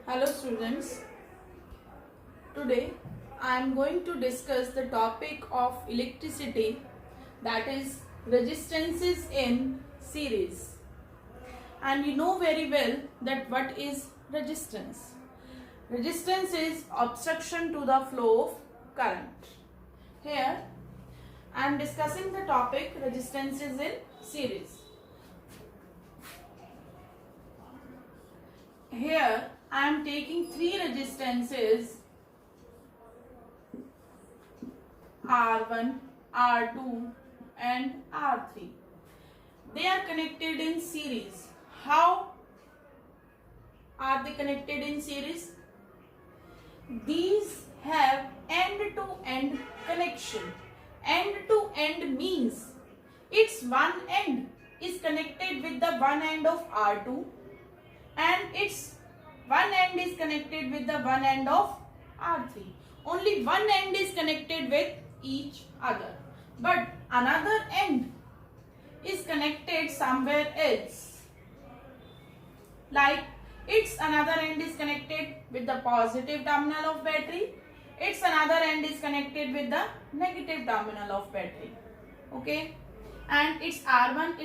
Hello students, today I am going to discuss the topic of electricity, that is resistances in series. And you know very well that what is resistance. Resistance is obstruction to the flow of current. Here I am discussing the topic resistances in series. Here I am taking three resistances R1, R2 and R3. They are connected in series. How are they connected in series? These have end-to-end connection. End-to-end means its one end is connected with the one end of R2 and its one end is connected with the one end of R3. Only one end is connected with each other, but another end is connected somewhere else. Like its another end is connected with the positive terminal of battery, its another end is connected with the negative terminal of battery. Okay, and its R1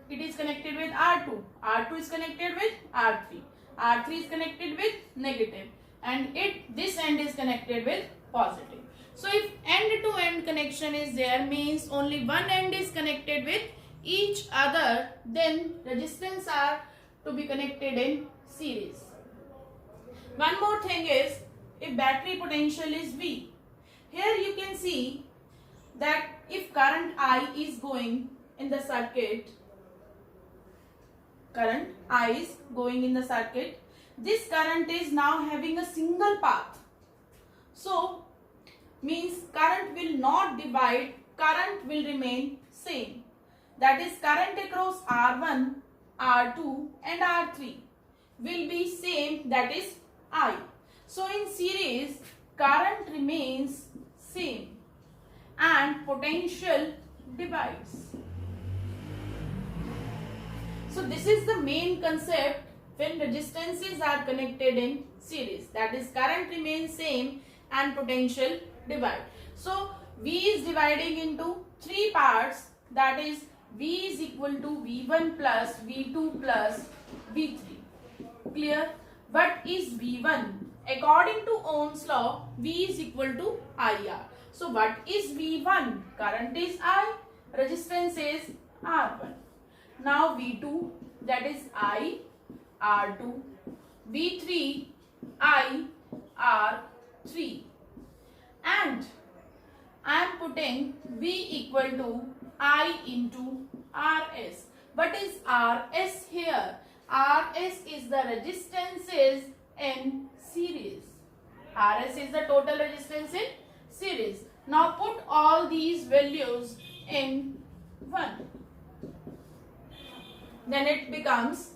it is connected with R2, R2 is connected with R3, R3 is connected with negative, and this end is connected with positive. So if end to end connection is there, means only one end is connected with each other, then resistance are to be connected in series. One more thing is, if battery potential is V, here you can see that if current I is going in the circuit, this current is now having a single path. So means current will not divide, current will remain same. That is, current across R1, R2 and R3 will be same, that is I. So in series, current remains same and potential divides. So this is the main concept when resistances are connected in series. That is, current remains same and potential divide. So V is dividing into three parts. That is, V is equal to V1 plus V2 plus V3. Clear? What is V1? According to Ohm's law, V is equal to IR. So what is V1? Current is I, resistance is R1. Now V2, that is I, R2, V3, I, R3, and I am putting V equal to I into RS. What is RS here? RS is the resistances in series. RS is the total resistance in series. Now put all these values in 1. Then it becomes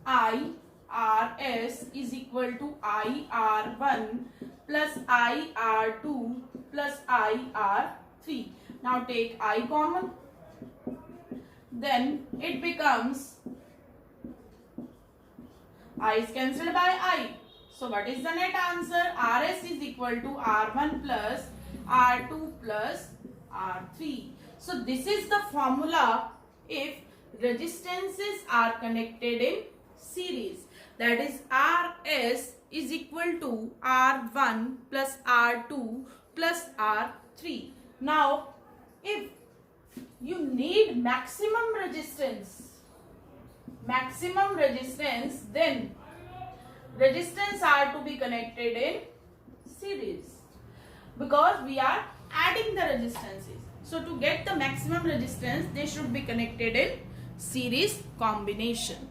IRS is equal to IR1 plus IR2 plus IR3. Now take I common. Then it becomes I is cancelled by I. So what is the net answer? RS is equal to R1 plus R2 plus R3. So this is the formula if resistances are connected in series. That is, RS is equal to R1 plus R2 plus R3. Now, if you need maximum resistance, then resistance are to be connected in series, because we are adding the resistances. So to get the maximum resistance, they should be connected in series combination.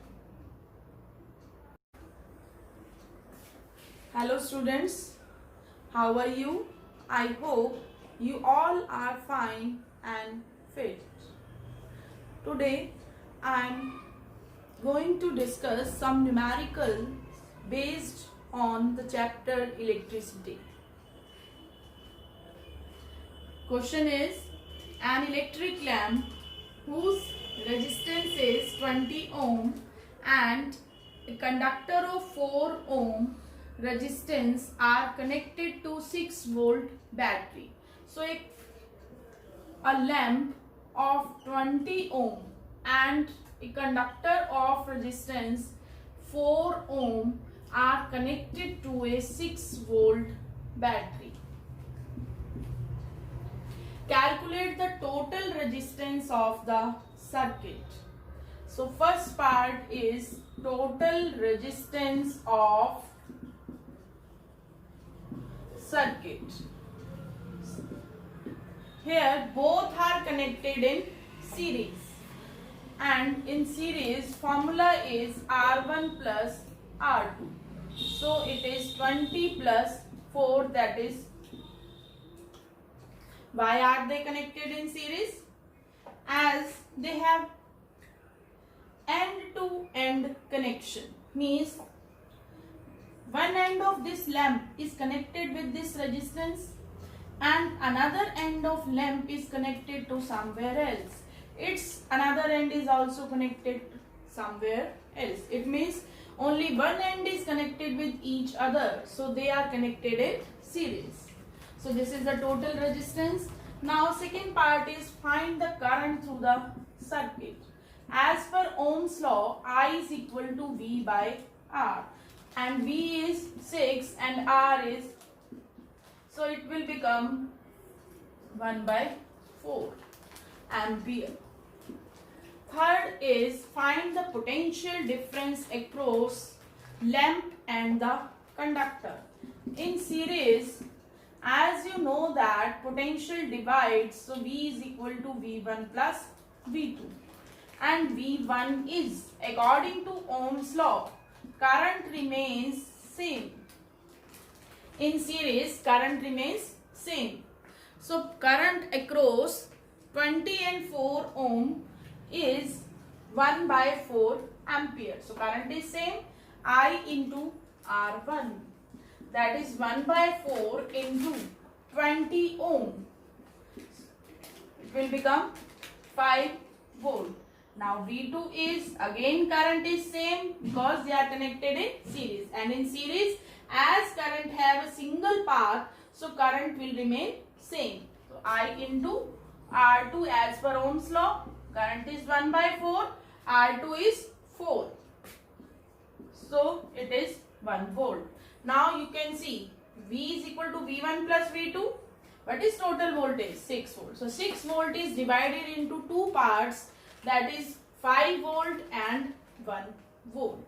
Hello students, how are you? I hope you all are fine and fit. Today I am going to discuss some numerical based on the chapter electricity. Question is, an electric lamp whose resistance is 20 ohm and a conductor of 4 ohm resistance are connected to 6 volt battery. So a lamp of 20 ohm and a conductor of resistance 4 ohm are connected to a 6 volt battery. Calculate the total resistance of the circuit. So first part is total resistance of circuit. Here both are connected in series, and in series formula is R1 plus R2. So it is 20 plus 4, that is. Why are they connected in series? As they have end to end connection, means one end of this lamp is connected with this resistance and another end of lamp is connected to somewhere else. Its another end is also connected somewhere else. It means only one end is connected with each other, so they are connected in series. So this is the total resistance. Now second part is find the current through the circuit. As per Ohm's law, I is equal to V by R, and V is 6 and R is, so it will become 1 by 4 ampere. Third is find the potential difference across lamp and the conductor. In series, as you know that potential divides, so V is equal to V1 plus V2. And V1 is, according to Ohm's law, current remains same. In series, current remains same. So current across 20 and 4 ohm is 1 by 4 ampere. So current is same, I into R1. That is 1 by 4 into 20 ohm. It will become 5 volt. Now V2 is, again current is same because they are connected in series. And in series, as current have a single path, so current will remain same. So I into R2 as per Ohm's law, current is 1 by 4, R2 is 4. So it is 1 volt. Now you can see V is equal to V1 plus V2. What is total voltage? 6 volt. So 6 volt is divided into two parts, that is 5 volt and 1 volt.